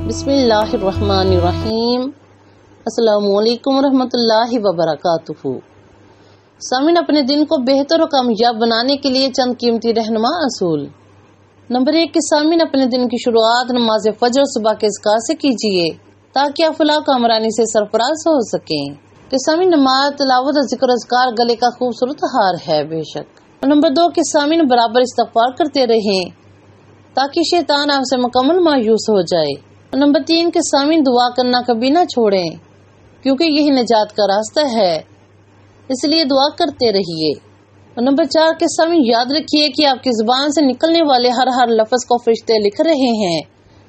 بسم اللہ الرحمن الرحیم۔ السلام علیکم ورحمۃ اللہ وبرکاتہ۔ سامعین، اپنے دن کو بہتر و کامیاب بنانے کے لیے چند قیمتی رہنما اصول۔ نمبر 1 کہ سامعین اپنے دن کی شروعات نماز فجر صبح کے اذکار سے کیجیے تاکہ آپ فلاح کامرانی سے سرفراز ہو سکیں۔ کہ سامعین نماز، تلاوت اور ذکر اذکار گلے کا خوبصورت ہار ہے بے شک۔ اور نمبر 2 کہ سامعین برابر استغفار کرتے رہیں تاکہ شیطان آپ سے مکمل مایوس ہو جائے۔ اور نمبر 3 کہ سامعین دعا کرنا کبھی نہ چھوڑیں کیونکہ یہی نجات کا راستہ ہے، اس لیے دعا کرتے رہیے۔ اور نمبر 4 کہ سامعین یاد رکھیے کہ آپ کی زبان سے نکلنے والے ہر لفظ کو فرشتے لکھ رہے ہیں،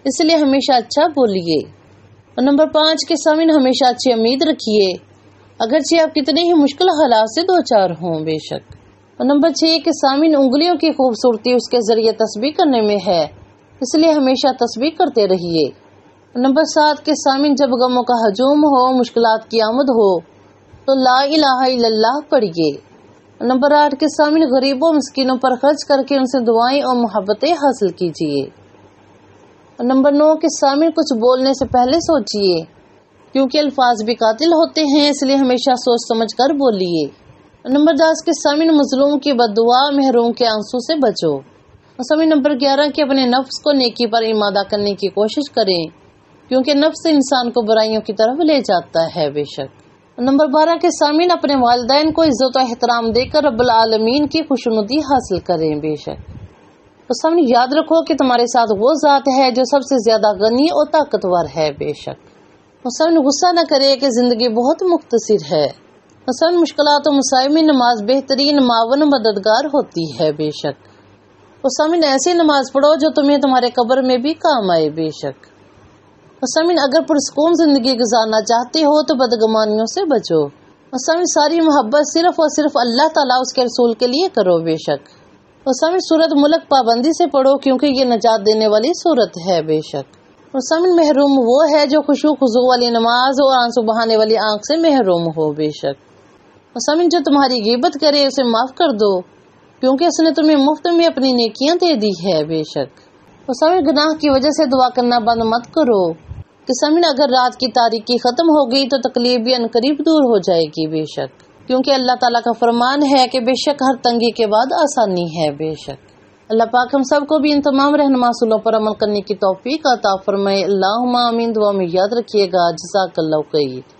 اس لیے ہمیشہ اچھا بولیے۔ اور نمبر 5 کہ سامعین ہمیشہ اچھی امید رکھیے اگرچہ آپ کتنے ہی مشکل حالات سے دوچار ہوں بے شک۔ اور نمبر 6 کہ سامعین انگلیوں کی خوبصورتی اس کے ذریعے تسبیح کرنے میں ہے، اس لیے ہمیشہ تسبیح کرتے رہیے۔ اور نمبر 7 کہ سامعین جب غموں کا ہجوم ہو، مشکلات کی آمد ہو تو لا الہ الا اللہ پڑھیے۔ اور نمبر 8 کہ سامعین غریبوں مسکینوں پر خرچ کر کے ان سے دعائیں اور محبتیں حاصل کیجیے۔ اور نمبر 9 کہ سامعین کچھ بولنے سے پہلے سوچیے کیونکہ الفاظ بھی قاتل ہوتے ہیں، اس لیے ہمیشہ سوچ سمجھ کر بولیے۔ اور نمبر 10 کہ سامعین مظلوم کی بد دعا، محروم کے آنسو سے بچو۔ اور سامعین نمبر 11 کہ اپنے نفس کو نیکی پر امادہ کرنے کی کوشش کریں کیونکہ نفس انسان کو برائیوں کی طرف لے جاتا ہے بے شک۔ اور نمبر 12 کہ سامعین اپنے والدین کو عزت و احترام دے کر رب العالمین کی خوشنودی حاصل کریں بے شک۔ تو سامعین یاد رکھو کہ تمہارے ساتھ وہ ذات ہے جو سب سے زیادہ غنی اور طاقتور ہے بے شک۔ اور سامعین غصہ نہ کرے کہ زندگی بہت مختصر ہے۔ اور سامعین مشکلات و مصائب میں نماز بہترین معاون و مددگار ہوتی ہے بے شک۔ اور سامعین ایسی نماز پڑھو جو تمہیں تمہارے قبر میں بھی کام آئے بے شک۔ اور سامعین اگر پرسکون زندگی گزارنا چاہتے ہو تو بدگمانیوں سے بچو۔ اور سامعین ساری محبت صرف اور صرف اللہ تعالیٰ اس کے رسول کے لیے کرو بے شک۔ اور سامعین سورت ملک پابندی سے پڑھو کیونکہ یہ نجات دینے والی سورت ہے بے شک۔ اور سامعین محروم وہ ہے جو خشوع خضوع والی نماز اور آنسو بہانے والی آنکھ سے محروم ہو بے شک۔ اور سامعین جو تمہاری غیبت کرے اسے معاف کر دو کیونکہ اس نے تمہیں مفت میں اپنی نیکیاں دے دی ہے بے شک۔ اور سامعین گناہ کی وجہ سے دعا کرنا بند مت کرو کہ سامعین اگر رات کی تاریکی ختم ہو گئی تو تکلیف بھی عنقریب دور ہو جائے گی بے شک، کیونکہ اللہ تعالیٰ کا فرمان ہے کہ بے شک ہر تنگی کے بعد آسانی ہے بے شک۔ اللہ پاک ہم سب کو بھی ان تمام رہنما اصولوں پر عمل کرنے کی توفیق عطا فرمائے۔ اللہم آمین۔ دعا میں یاد رکھیے گا۔ جزاک اللہ خیر۔